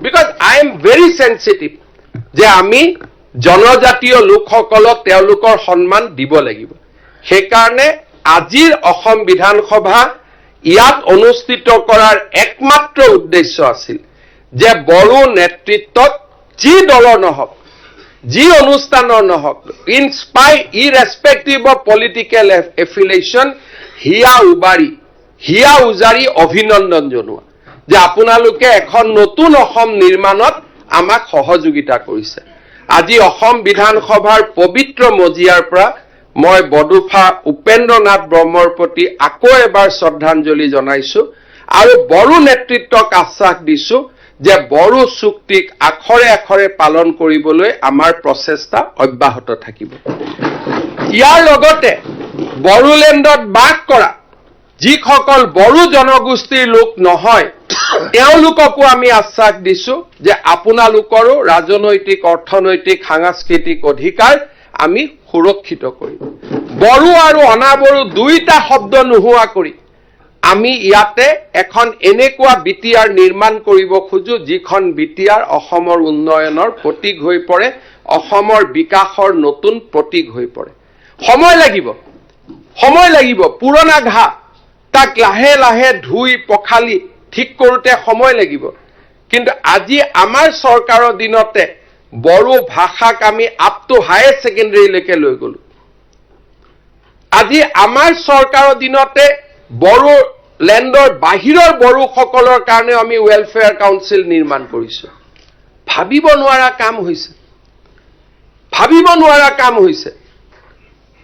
বিকজ আই এম ভেৰি সেনচিটিভ যে আমি জনজাতীয় লোকসকলক তেওঁলোকৰ সন্মান দিব লাগিব সেইকাৰণে আজিৰ অসম বিধানসভা ইয়াত অনুষ্ঠিত কৰাৰ একমাত্ৰ উদ্দেশ্য আছিল যে বড়ো নেতৃত্বত যি দলৰ নহওক যি অনুষ্ঠানৰ নহওক ইৰেসপেক্টিভ অফ পলিটিক্যাল এফিলিয়েশন হিয়া উজাৰি অভিনন্দন জনোৱা যে আপোনালোকে এখন নতুন অসম নিৰ্মাণত আমাক সহযোগিতা কৰিছে আজি অসম বিধানসভাৰ পবিত্ৰ মজিয়াৰ পৰা মই বডুফা উপেন্দ্ৰনাথ ব্ৰহ্মৰ প্ৰতি আকৌ এবাৰ শ্ৰদ্ধাঞ্জলি জনাইছো আৰু বড়ো নেতৃত্বক আশ্বাস দিছো যে বড়ো চুক্তিক আখৰে আখৰে পালন কৰিবলৈ আমাৰ প্ৰচেষ্টা অব্যাহত থাকিব ইয়াৰ লগতে বড়োলেণ্ডত বাস কৰা যিসকল বড়ো জনগোষ্ঠীৰ লোক নহয় তেওঁলোককো আমি আশ্বাস দিছো যে আপোনালোকৰো ৰাজনৈতিক অৰ্থনৈতিক সাংস্কৃতিক অধিকাৰ আমি সুৰক্ষিত কৰিম বড়ো আৰু অনাবড়ো দুইটা শব্দ নোহোৱা কৰি আমি ইয়াতে এখন এনেকুৱা বিটিআৰ নিৰ্মাণ কৰিব খোজো যিখন বিটিআৰ অসমৰ উন্নয়নৰ প্ৰতীক হৈ পৰে অসমৰ বিকাশৰ নতুন প্ৰতীক হৈ পৰে সময় লাগিব পুৰণা ঘা তাক লাহে লাহে ধুই পখালি ঠিক কৰোতে সময় লাগিব কিন্তু আজি আমাৰ চৰকাৰৰ দিনতে বড়ো ভাষাক আমি আপ টু হায়াৰ সেকেন্ডাৰীলৈকে লৈ গলো আজি আমাৰ চৰকাৰৰ দিনতে বড়ো লেণ্ডৰ বাহিৰৰ বড়োসকলৰ কাৰণে আমি ওয়েলফেয়াৰ কাউন্সিল নিৰ্মাণ কৰিছো ভাবিব নোৱাৰা কাম হৈছে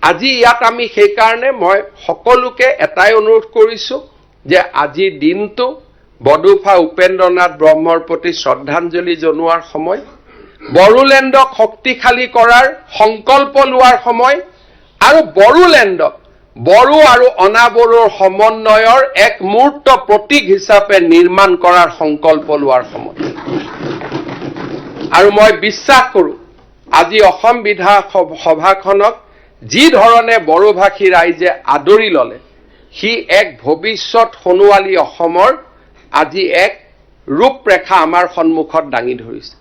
আজি ইয়াত আমি সেই কাৰণে মই সকলোকে এটাই অনুৰোধ কৰিছো যে আজি দিনটো বডুফা উপেন্দ্ৰনাথ ব্ৰহ্মৰ প্ৰতি শ্ৰদ্ধাঞ্জলি জনোৱাৰ সময় বড়োলেণ্ডক শক্তিশালী কৰাৰ সংকল্প লোৱাৰ সময় আৰু বড়োলেণ্ডক বড়ো আৰু অনাবড়োৰ সমন্বয়ৰ এক মূৰ্ত প্ৰতীক হিচাপে নিৰ্মাণ কৰাৰ সংকল্প লোৱাৰ সময় আৰু মই বিশ্বাস কৰো আজি অসম বিধানসভাখনক যি ধৰণে বড়োভাষী ৰাইজে আদৰি ললে সি এক ভৱিষ্যত সোণোৱালী অসমৰ আজি এক ৰূপৰেখা আমাৰ সন্মুখত দাঙি ধৰিছে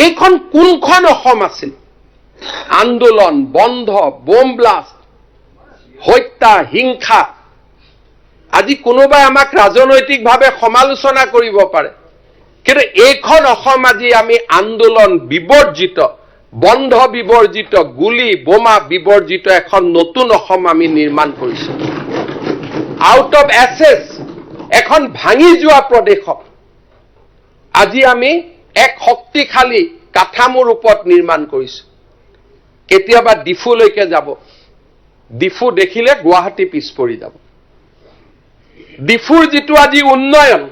এইখন কোনখন অসম আছিল আন্দোলন বন্ধ বোম ব্লাষ্ট হত্যা হিংসা আজি কোনোবাই আমাক ৰাজনৈতিকভাৱে সমালোচনা কৰিব পাৰে কিন্তু এইখন অসম আজি আমি আন্দোলন বিবৰ্জিত বন্ধ বিবৰ্জিত গুলি বোমা বিবৰ্জিত এখন নতুন অসম আমি নিৰ্মাণ কৰিছো আউট অফ এছেছ এখন ভাঙি যোৱা প্ৰদেশক আজি আমি এক শক্তিশালী কাঠামোৰ ওপৰত নিৰ্মাণ কৰিছো কেতিয়াবা ডিফুলৈকে যাব ডিফু দেখিলে গুৱাহাটী পিছ পৰি যাব ডিফুৰ যিটো আজি উন্নয়ন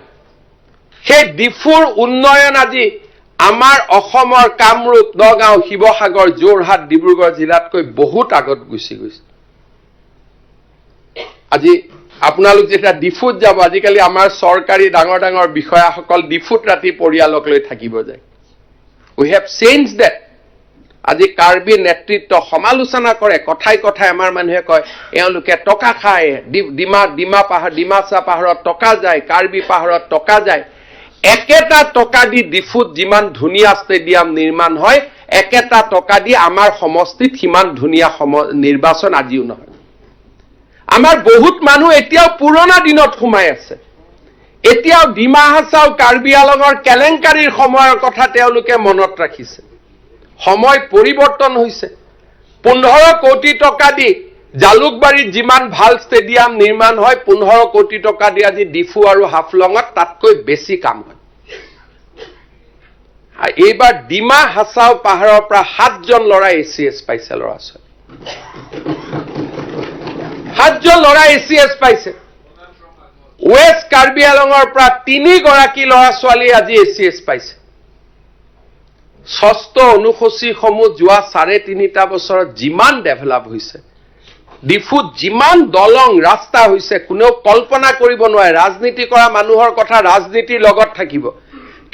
সেই ডিফুৰ উন্নয়ন আজি আমাৰ অসমৰ কামৰূপ নগাঁও শিৱসাগৰ যোৰহাট ডিব্ৰুগড় জিলাতকৈ বহুত আগত গুচি গৈছে আজি আপোনালোক যেতিয়া ডিফুত যাব আজিকালি আমাৰ চৰকাৰী ডাঙৰ ডাঙৰ বিষয়াসকল ডিফুত ৰাতি পৰিয়ালক লৈ থাকিব যায় উই হেভ চেঞ্জড দ্যাট আজি কাৰ্বি নেতৃত্ব সমালোচনা কৰে কথাই কথাই আমাৰ মানুহে কয় এওঁলোকে টকা খায় ডিমাচা পাহাৰত টকা যায় কাৰ্বি পাহাৰত টকা যায় একেটা টকা দি ডিফুত যিমান ধুনীয়া ষ্টেডিয়াম নিৰ্মাণ হয়, একেটা টকা দি আমাৰ সমষ্টিত সিমান ধুনীয়া নিৰ্বাচন আজিও নহয়। আমাৰ বহুত মানুহ এতিয়াও পুৰণা দিনত সোমাই আছে। এতিয়াও ডিমা হাছাও কাৰ্বি আলঙৰ কেলেংকাৰীৰ সময়ৰ কথা তেওঁলোকে মনত ৰাখিছে। সময় পৰিৱৰ্তন হৈছে। 15 কোটি টকা দি জালুকবাৰীত যিমান ভাল ষ্টেডিয়াম নিৰ্মাণ হয়, 15 কোটি টকা দি আজি ডিফু আৰু হাফলঙত তাতকৈ বেছি কাম হয়। এইবাৰ ডিমা হাছাও পাহাৰৰ পৰা 7জন ল'ৰা ACS পাইছে। ল'ৰা ছোৱালী 7জন ল'ৰা ACS পাইছে। ৱেষ্ট কাৰ্বি আলঙৰ পৰা 3 গৰাকী ল'ৰা ছোৱালী আজি ACS পাইছে। ষষ্ঠ অনুসূচীসমূহ যোৱা 3.5 বছৰত যিমান ডেভেলপ হৈছে, ডিফুত যিমান দলং ৰাস্তা হৈছে, কোনেও কল্পনা কৰিব নোৱাৰে। ৰাজনীতি কৰা মানুহৰ কথা ৰাজনীতিৰ লগত থাকিব,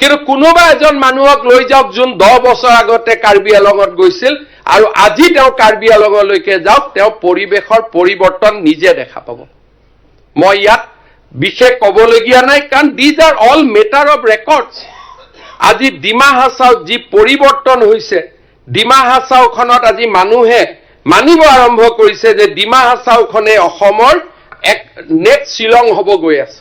কিন্তু কোনোবা এজন মানুহক লৈ যাওক যোন 10 বছৰ আগতে কাৰ্বি আলঙত গৈছিল আৰু আজি তেওঁ কাৰ্বি আলঙলৈকে যাওক, তেওঁ পৰিৱেশৰ পৰিৱৰ্তন নিজে দেখা পাব। মই ইয়াত বিশেষ ক'বলগীয়া নাই, কাৰণ these are all matter of records. আজি ডিমা হাছাওত যি পৰিৱৰ্তন হৈছে, ডিমা হাছাওখনত আজি মানুহে মানিব আৰম্ভ কৰিছে যে ডিমা হাছাওখনে অসমৰ এক নেক্সট শ্বিলং হ'ব গৈ আছে।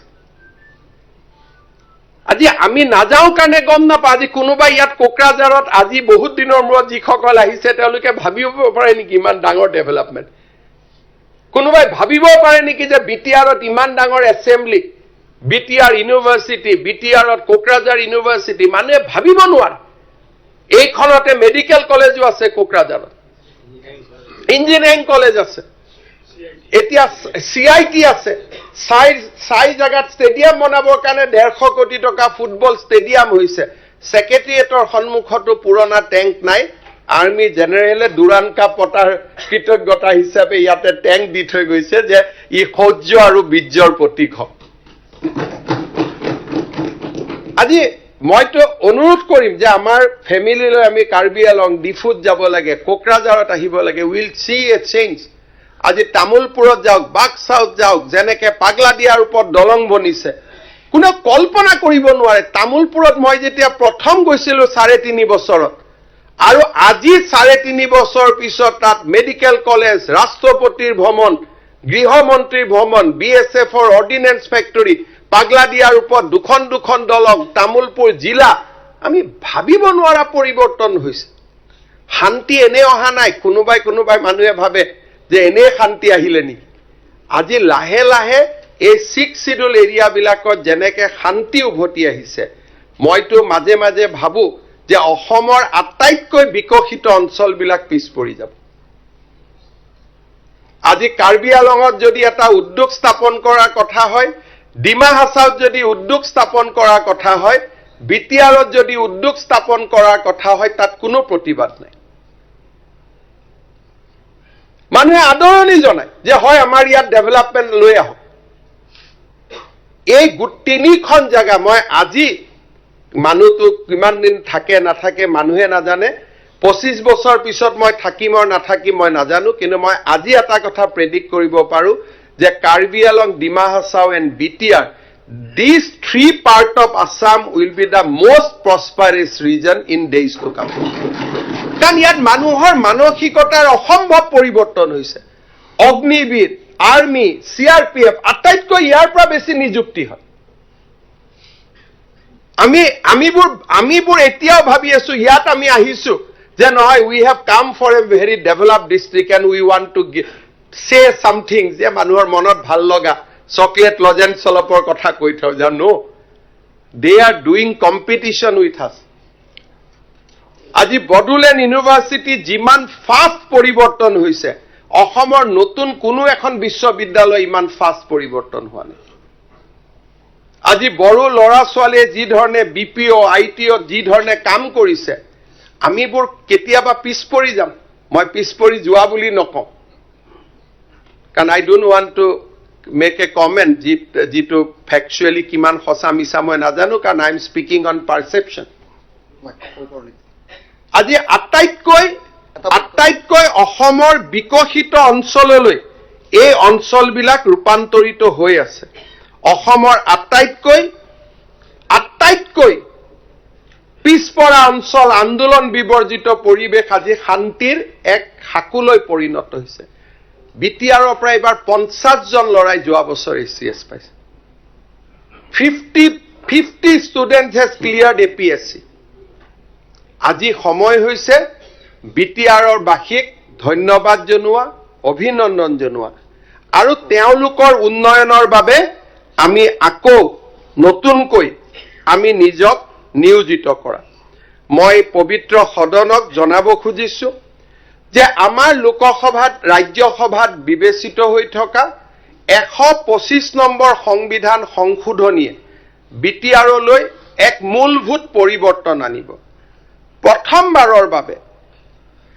আজি আমি নাযাওঁ কাৰণে গম নাপাওঁ। আজি কোনোবাই ইয়াত কোকৰাঝাৰত আজি বহুত দিনৰ মূৰত যিসকল আহিছে, তেওঁলোকে ভাবিব পাৰে নেকি ইমান ডাঙৰ ডেভেলপমেণ্ট? কোনোবাই ভাবিব পাৰে নেকি যে BTRত ইমান ডাঙৰ এছেম্বলি, BTR ইউনিভাৰ্চিটি, BTRত কোকৰাঝাৰ ইউনিভাৰ্চিটি, মানুহে ভাবিব নোৱাৰে। এইখনতে মেডিকেল কলেজো আছে কোকৰাঝাৰত, ইঞ্জিনিয়াৰিং কলেজ আছে, এতিয়া CIT আছে। চাই জাগাত ষ্টেডিয়াম বনাবৰ কাৰণে 150 কোটি টকা ফুটবল ষ্টেডিয়াম হৈছে। ছেক্ৰেটেৰিয়েটৰ সন্মুখতো পুৰণা টেংক নাই। আৰ্মি জেনেৰেলে দুৰাণ কাপ পতাৰ কৃতজ্ঞতা হিচাপে ইয়াতে টেংক দি থৈ গৈছে যে ই শৌৰ্য আৰু বীৰ্যৰ প্ৰতীক হওক। আজি মইতো অনুৰোধ কৰিম যে আমাৰ ফেমিলিলৈ আমি কাৰ্বি আলং, ডিফুত যাব লাগে, কোকৰাঝাৰত আহিব লাগে। Will see A change. আজি তামোলপুৰত যাওক, বাক্সাত যাওক, যেনেকে পাগলাদিয়াৰ ওপৰত দলং বনিছে, কোনেও কল্পনা কৰিব নোৱাৰে। তামোলপুৰত মই যেতিয়া প্ৰথম গৈছিলো 3.5 বছৰত, আৰু আজি 3.5 বছৰ পিছত তাত মেডিকেল কলেজ, ৰাষ্ট্ৰপতিৰ ভ্ৰমণ, গৃহমন্ত্ৰীৰ ভ্ৰমণ, BSFৰ অৰ্ডিনেন্স ফেক্টৰী, পাগলাদিয়াৰ ওপৰত দুখন দলং, তামোলপুৰ জিলা, আমি ভাবিব নোৱাৰা পৰিৱৰ্তন হৈছে। শান্তি এনে অহা নাই। কোনোবাই মানুহে ভাবে যে এনে শান্তি আহিলে নেকি? আজি লাহে লাহে এই 6 শিডিউল এৰিয়াবিলাকত যেনেকে শান্তি উভতি আহিছে, মইতো মাজে মাজে ভাবো যে অসমৰ আটাইতকৈ বিকশিত অঞ্চলবিলাক পিছ পৰি যাব। আজি কাৰ্বি আলঙত যদি এটা উদ্যোগ স্থাপন কৰাৰ কথা হয়, ডিমা হাছাওত যদি উদ্যোগ স্থাপন কৰাৰ কথা হয়, BTRত যদি উদ্যোগ স্থাপন কৰাৰ কথা হয়, তাত কোনো প্ৰতিবাদ নাই। মানুহে আদৰণি জনায় যে হয় আমাৰ ইয়াত ডেভেলপমেণ্ট লৈ আহক। এই 3খন জাগা মই আজি, মানুহটো কিমান দিন থাকে নাথাকে মানুহে নাজানে, 25 বছৰ পিছত মই থাকিম আৰু নাথাকিম মই নাজানো, কিন্তু মই আজি এটা কথা প্ৰেডিক্ট কৰিব পাৰো যে Karbi Along, Dima Hasao and BTR, these 3 parts of Assam will be the most prosperous region in days to come. কাৰণ ইয়াত মানুহৰ মানসিকতাৰ অসম্ভৱ পৰিৱৰ্তন হৈছে। অগ্নিবীৰ, আৰ্মি, CRPF আটাইতকৈ ইয়াৰ পৰা বেছি নিযুক্তি হয়। আমিবোৰ এতিয়াও ভাবি আছো, ইয়াত আমি আহিছো যে নহয়, we have come for a very developed district and we want to say something, যে মানুহৰ মনত ভাল লগা চকলেট লজেন্স চলপৰ কথা কৈ থওঁ যে নো, দে আৰ ডুইং কম্পিটিশ্যন উইথ আছ। আজি বড়োলেণ্ড ইউনিভাৰ্চিটি যিমান ফাষ্ট পৰিৱৰ্তন হৈছে, অসমৰ নতুন কোনো এখন বিশ্ববিদ্যালয় ইমান ফাষ্ট পৰিৱৰ্তন হোৱা নাই। আজি বড়ো ল'ৰা ছোৱালীয়ে যি ধৰণে BPO, ITত যি ধৰণে কাম কৰিছে, আমিবোৰ কেতিয়াবা পিছ পৰি যাম। মই পিছ পৰি যোৱা বুলি নকওঁ, কাৰণ I don't want to make a comment যিটো ফেকচুৱেলি কিমান সঁচা মিছা মই নাজানো, কাৰণ I am speaking on perception. আজি আটাইতকৈ অসমৰ বিকশিত অঞ্চললৈ এই অঞ্চলবিলাক ৰূপান্তৰিত হৈ আছে। অসমৰ আটাইতকৈ আটাইতকৈ পিছপৰা অঞ্চল আন্দোলন বিবৰ্জিত পৰিৱেশ আজি শান্তিৰ এক সাকুলৈ পৰিণত হৈছে বিটিআৰৰ পৰা এবাৰ 50 জন ল'ৰাই যোৱা বছৰ এচিএছ পাইছে 50 students has cleared APSC আজি সময় হৈছে বিটিআৰৰ বাসীক ধন্যবাদ জনোৱা অভিনন্দন জনোৱা আৰু তেওঁলোকৰ উন্নয়নৰ বাবে আমি আকৌ নতুনকৈ আমি নিজক নিয়োজিত কৰা মই পবিত্ৰ সদনক জনাব খুজিছো যে আমাৰ লোকসভাত ৰাজ্যসভাত বিবেচিত হৈ থকা 125 নম্বৰ সংবিধান সংশোধনীয়ে বিটিআৰলৈ এক মূলভূত পৰিৱৰ্তন আনিব প্ৰথমবাৰৰ বাবে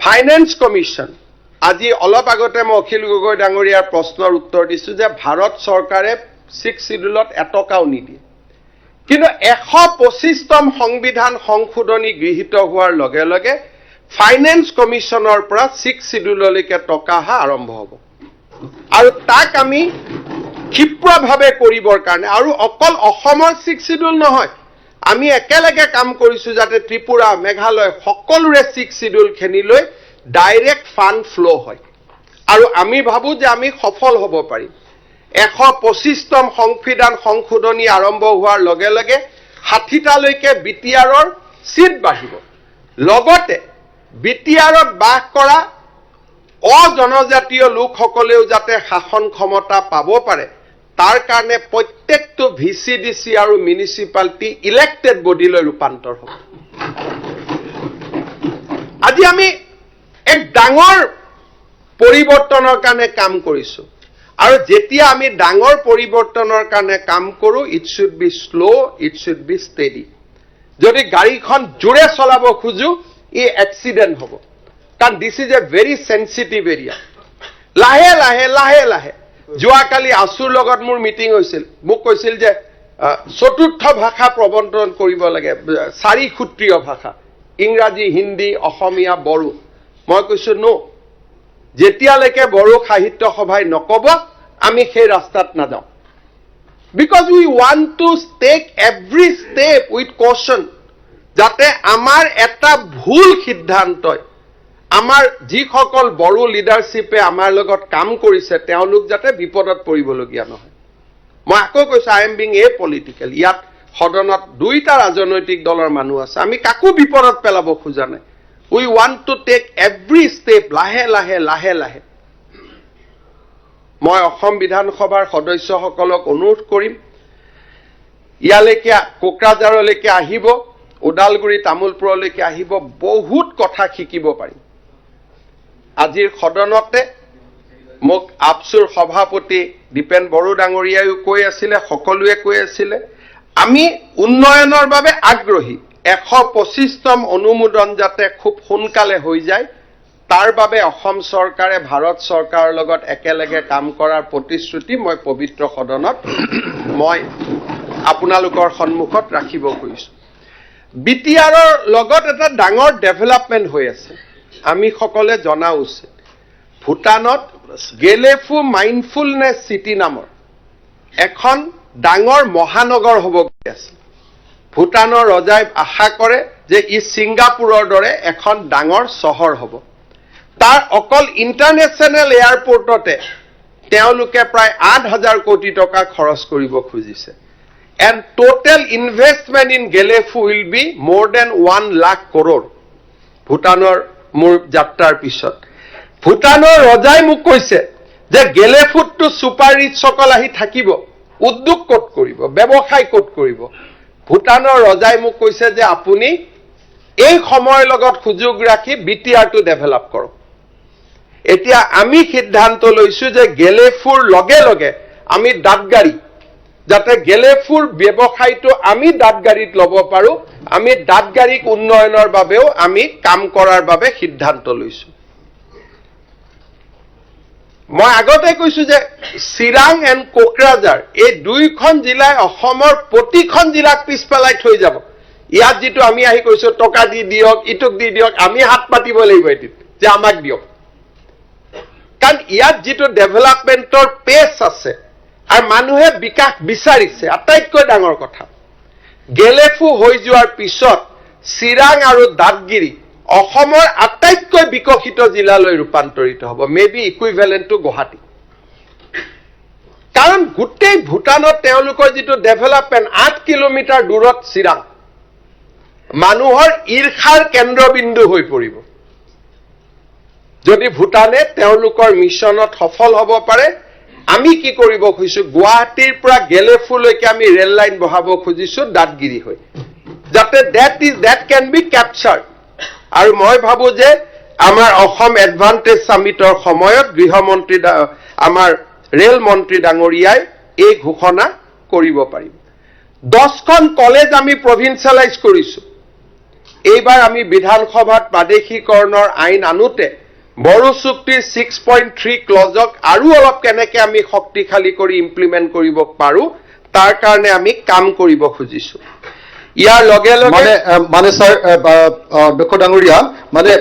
ফাইনেন্স কমিশন আজি অলপ আগতে মই অখিল গগৈ ডাঙৰীয়াৰ প্ৰশ্নৰ উত্তৰ দিছো যে ভাৰত চৰকাৰে 6 শিডিউলত এটকাও নিদিয়ে কিন্তু 125তম সংবিধান সংশোধনী গৃহীত হোৱাৰ লগে লগে ফাইনেন্স কমিশনৰ পৰা 6 শিডিউললৈকে টকা হা আৰম্ভ হ'ব আৰু তাক আমি ক্ষিপ্ৰভাৱে কৰিবৰ কাৰণে আৰু অকল অসমৰ 6 শিডিউল নহয় আমি একেলগে কাম কৰিছো যাতে ত্ৰিপুৰা মেঘালয় সকলোৰে 6 শিডিউল খেনিলৈ ডাইৰেক্ট ফান্ড ফ্লো হয় আৰু আমি ভাবো যে আমি সফল হ'ব পাৰিম 125তম সংবিধান সংশোধনী আৰম্ভ হোৱাৰ লগে লগে 60টালৈকে বিটিআৰৰ সিট বাঢ়িব লগতে বিটিআৰত বাস কৰা অজনজাতীয় লোকসকলেও যাতে শাসন ক্ষমতা পাব পাৰে তাৰ কাৰণে প্ৰত্যেকটো ভিচিডিসি আৰু মিউনিসিপালিটি ইলেক্টেড বডিলৈ ৰূপান্তৰ হ'ব আজি আমি এক ডাঙৰ পৰিৱৰ্তনৰ কাৰণে কাম কৰিছো আৰু যেতিয়া আমি ডাঙৰ পৰিৱৰ্তনৰ কাৰণে কাম কৰো it should be slow it should be steady যদি গাড়ীখন জোৰে চলাব খুজো ই এক্সিডেন্ট হ'ব কাৰণ this is a very sensitive area লাহে লাহে লাহে লাহে যোৱাকালি আছুৰ লগত মোৰ মিটিং হৈছিল মোক কৈছিল যে চতুৰ্থ ভাষা প্ৰৱৰ্তন কৰিব লাগে 4 সূত্ৰীয় ভাষা ইংৰাজী হিন্দী অসমীয়া বড়ো মই কৈছো নো যেতিয়ালৈকে বড়ো সাহিত্য সভাই নকব আমি সেই ৰাস্তাত নাযাওঁ because we want to take every step with caution যাতে আমাৰ এটা ভুল সিদ্ধান্তই আমাৰ যিসকল বড়ো লিডাৰশ্বিপে আমাৰ লগত কাম কৰিছে তেওঁলোক যাতে বিপদত পৰিবলগীয়া নহয় মই আকৌ কৈছো I am being a political ইয়াত সদনত দুইটা ৰাজনৈতিক দলৰ মানুহ আছে আমি কাকো বিপদত পেলাব খোজা নাই we want to take every step লাহে লাহে লাহে লাহে মই অসম বিধানসভাৰ সদস্যসকলক অনুৰোধ কৰিম ইয়ালৈকে কোকৰাঝাৰলৈকে আহিব ওদালগুৰি তামুলপুৰলৈকে আহিব বহুত কথা শিকিব পাৰিম আজিৰ সদনতে মোক আপসুৰ সভাপতি দীপেন বড়ো ডাঙৰীয়াও কৈ আছিল সকলোৱে কৈ আছিল আমি উন্নয়নৰ বাবে আগ্ৰহী 125তম অনুমোদন যাতে খুব সোনকালে হৈ যায় তাৰ বাবে অসম চৰকাৰে ভাৰত চৰকাৰৰ লগত একেলগে কাম কৰাৰ প্ৰতিশ্ৰুতি মই পবিত্ৰ সদনত মই আপোনালোকৰ সন্মুখত ৰাখিব খুজিছো বিটিআৰৰ লগত এটা ডাঙৰ ডেভেলপমেন্ট হৈ আছে আমি সকলে জনা উচিত ভুটানত গেলেফু মাইণ্ডফুলনেছ সিটি নামৰ এখন ডাঙৰ মহানগৰ হ'ব গৈ আছে ভুটানৰ ৰজাই আশা কৰে যে ই সিংগাপুৰৰ দৰে এখন ডাঙৰ চহৰ হ'ব তাৰ অকল ইন্টাৰনেশ্যনেল এয়াৰপোৰ্টতে তেওঁলোকে প্ৰায় 8,000 কোটি টকা খৰচ কৰিব খুজিছে and total investment in Gelefu will be more than 1 lakh crore ভুটানৰ মোৰ যাত্ৰাৰ পিছত ভুটানৰ ৰজাই মোক কৈছে যে গেলেফুতটো সুপাৰ ৰিচ সকল আহি থাকিব উদ্যোগ ক'ত কৰিব ব্যৱসায় ক'ত কৰিব ভুটানৰ ৰজাই মোক কৈছে যে আপুনি এই সময়ৰ লগত সুযোগ ৰাখি বিটিআৰটো ডেভেলপ কৰক এতিয়া আমি সিদ্ধান্ত লৈছো যে গেলেফুৰ লগে লগে আমি দাঁতগাড়ী যাতে গেলেফুৰ ব্যৱসায়টো আমি দাঁতগাড়ীত ল'ব পাৰো আমি দাঁতগাড়ীক উন্নয়নৰ বাবেও আমি কাম কৰাৰ বাবে সিদ্ধান্ত লৈছো মই আগতে কৈছো যে চিৰাং এণ্ড কোকৰাঝাৰ এই দুইখন জিলাই অসমৰ প্ৰতিখন জিলাক পিছপেলাই থৈ যাব ইয়াত যেটো আমি আহি কৈছো টকা দি দিয়ক ইটুক দি দিয়ক আমি হাত পাতিব লাগিব এদিন যে আমাক দিয়ক কাৰণ ইয়াত যেটো ডেভেলপমেন্টৰ পেছ আছে আৰু মানুহে বিকাশ বিচাৰিছে আটাইতকৈ ডাঙৰ কথা গেলেফু হৈ যোৱাৰ পিছত চিৰাং আৰু দাঁতগিৰি অসমৰ আটাইতকৈ বিকশিত জিলালৈ ৰূপান্তৰিত হ'ব, may be equivalent to Guwahati. কাৰণ গোটেই ভূটানত তেওঁলোকৰ যিটো ডেভেলপমেণ্ট, 8 কিলোমিটাৰ দূৰত চিৰাং মানুহৰ ঈৰ্ষাৰ কেন্দ্ৰবিন্দু হৈ পৰিব। যদি ভূটানে তেওঁলোকৰ মিছনত সফল হ'ব পাৰে, আমি কি কৰিব খুজিছো, গুৱাহাটীৰ পৰা গেলেফুলৈকে আমি ৰেল লাইন বহাব খুজিছো দাঁতগিৰি হৈ, যাতে that can be captured। আৰু মই ভাবো যে আমাৰ অসম এডভান্টেজ সামিটৰ সময়ত গৃহমন্ত্ৰী আমাৰ ৰেল মন্ত্ৰী ডাঙৰীয়াই এই ঘোষণা কৰিব পাৰিব। 10খন কলেজ আমি প্ৰভিন্সিয়েলাইজ কৰিছো। এইবাৰ আমি বিধানসভাত প্ৰাদেশিকৰণৰ আইন আনোতে বড়ো চুক্তিৰ 6.3 ক্লজক আৰু অলপ কেনেকে আমি শক্তিশালী কৰি ইমপ্লিমেণ্ট কৰিব পাৰো, তাৰ কাৰণে আমি কাম কৰিব খুজিছো। ইয়াৰ লগে লগে মানে স্যাৰ অধ্যক্ষ ডাঙৰীয়া, মানে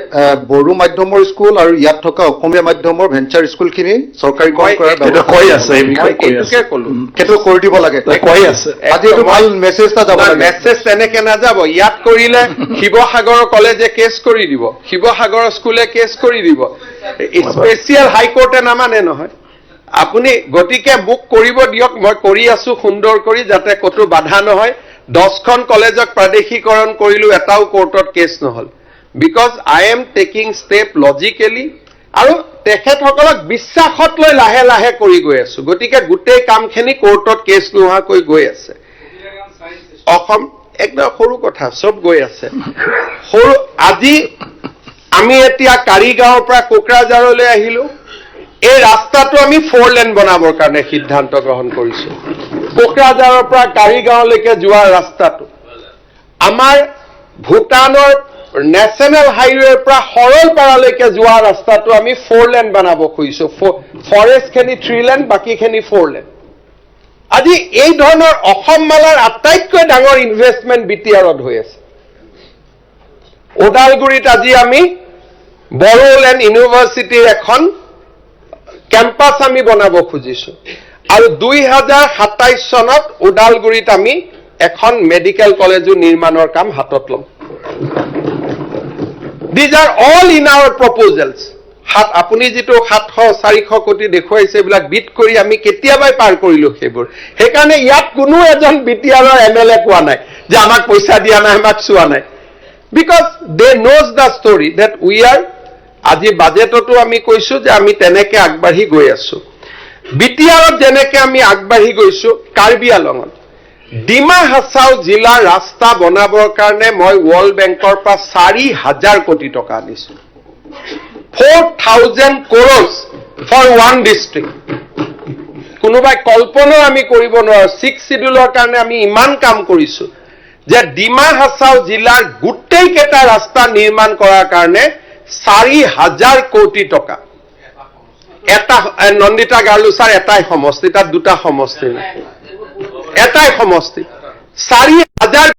বড়ো মাধ্যমৰ স্কুল আৰু ইয়াত থকা অসমীয়া মাধ্যমৰ ভেঞ্চাৰ স্কুলখিনি চৰকাৰীকৰণ কৰাৰ ব্যৱস্থা কৈ আছে, সেইটো কৰি দিব লাগে, কৈ আছে। আজি এইটো ভাল মেছেজ এটা যাব লাগে। মেছেজ তেনেকে নাযাব। ইয়াত কৰিলে শিৱসাগৰৰ কলেজে কেছ কৰি দিব, শিৱসাগৰৰ স্কুলে কেছ কৰি দিব, স্পেচিয়েল হাইকোৰ্টে নামানে নহয়। আপুনি গতিকে মোক কৰিব দিয়ক, মই কৰি আছো সুন্দৰ কৰি, যাতে ক'তো বাধা নহয়। 10খন কলেজক প্ৰাদেশিকৰণ কৰিলো, এটাও কোৰ্টত কেছ নহল, because I am taking step logically, আৰু তেখেতসকলক বিশ্বাসত লৈ লাহে লাহে কৰি গৈ আছো। গতিকে গোটেই কামখিনি কোৰ্টত কেছ নোহোৱাকৈ গৈ আছে। অসম একদম সৰু কথা, চব গৈ আছে সৰু। আজি আমি এতিয়া কাৰিগাঁৱৰ পৰা কোকৰাঝাৰলৈ আহিলো। এই ৰাস্তাটো আমি 4 লেন বনাবৰ কাৰণে সিদ্ধান্ত গ্ৰহণ কৰিছো। কোকৰাঝাৰৰ পৰা কাৰিগাঁৱলৈকে যোৱাৰ ৰাস্তাটো, আমাৰ ভূটানৰ নেশ্যনেল হাইৱেৰ পৰা সৰলপাৰালৈকে যোৱা ৰাস্তাটো আমি 4 লেন বনাব খুজিছো। ফৰেষ্টখিনি 3 লেন, বাকীখিনি 4 লেন। আজি এই ধৰণৰ অসম মালাৰ আটাইতকৈ ডাঙৰ ইনভেষ্টমেণ্ট BTRত হৈ আছে। ওদালগুৰিত আজি আমি বড়োলেণ্ড ইউনিভাৰ্চিটিৰ এখন কেম্পাছ আমি বনাব খুজিছো, আৰু 2027 চনত ওদালগুৰিত আমি এখন মেডিকেল কলেজো নিৰ্মাণৰ কাম হাতত ল'ম। These are all in our proposals। আপুনি যিটো 700-400 কোটি দেখুৱাইছে, এইবিলাক বিট কৰি আমি কেতিয়াবাই পাৰ কৰিলো সেইবোৰ। সেইকাৰণে ইয়াত কোনো এজন BTRৰ MLA কোৱা নাই যে আমাক পইচা দিয়া নাই, আমাক চোৱা নাই, because they knows the story that we are. আজি বাজেটতো আমি কৈছো যে আমি তেনেকে আগবাঢ়ি গৈ আছো। BTRত যেনেকে আমি আগবাঢ়ি গৈছো, কাৰ্বি আলঙত ডিমা হাছাও জিলাৰ ৰাস্তা বনাবৰ কাৰণে মই ৱৰ্ল্ড বেংকৰ পৰা 4,000 কোটি টকা আনিছো। 4,000 crores ফৰ 1 ডিষ্ট্ৰিক্ট। কোনোবাই কল্পনাও আমি কৰিব নোৱাৰো। 6 শিডিউলৰ কাৰণে আমি ইমান কাম কৰিছো যে ডিমা হাছাও জিলাৰ গোটেই কেইটা ৰাস্তা নিৰ্মাণ কৰাৰ কাৰণে 4,000 কোটি টকা। এটা নন্দিতা গাৰ্লুচাৰ এটাই সমষ্টি, তাত 2টা সমষ্টি নাই, এটাই সমষ্টি, 4,000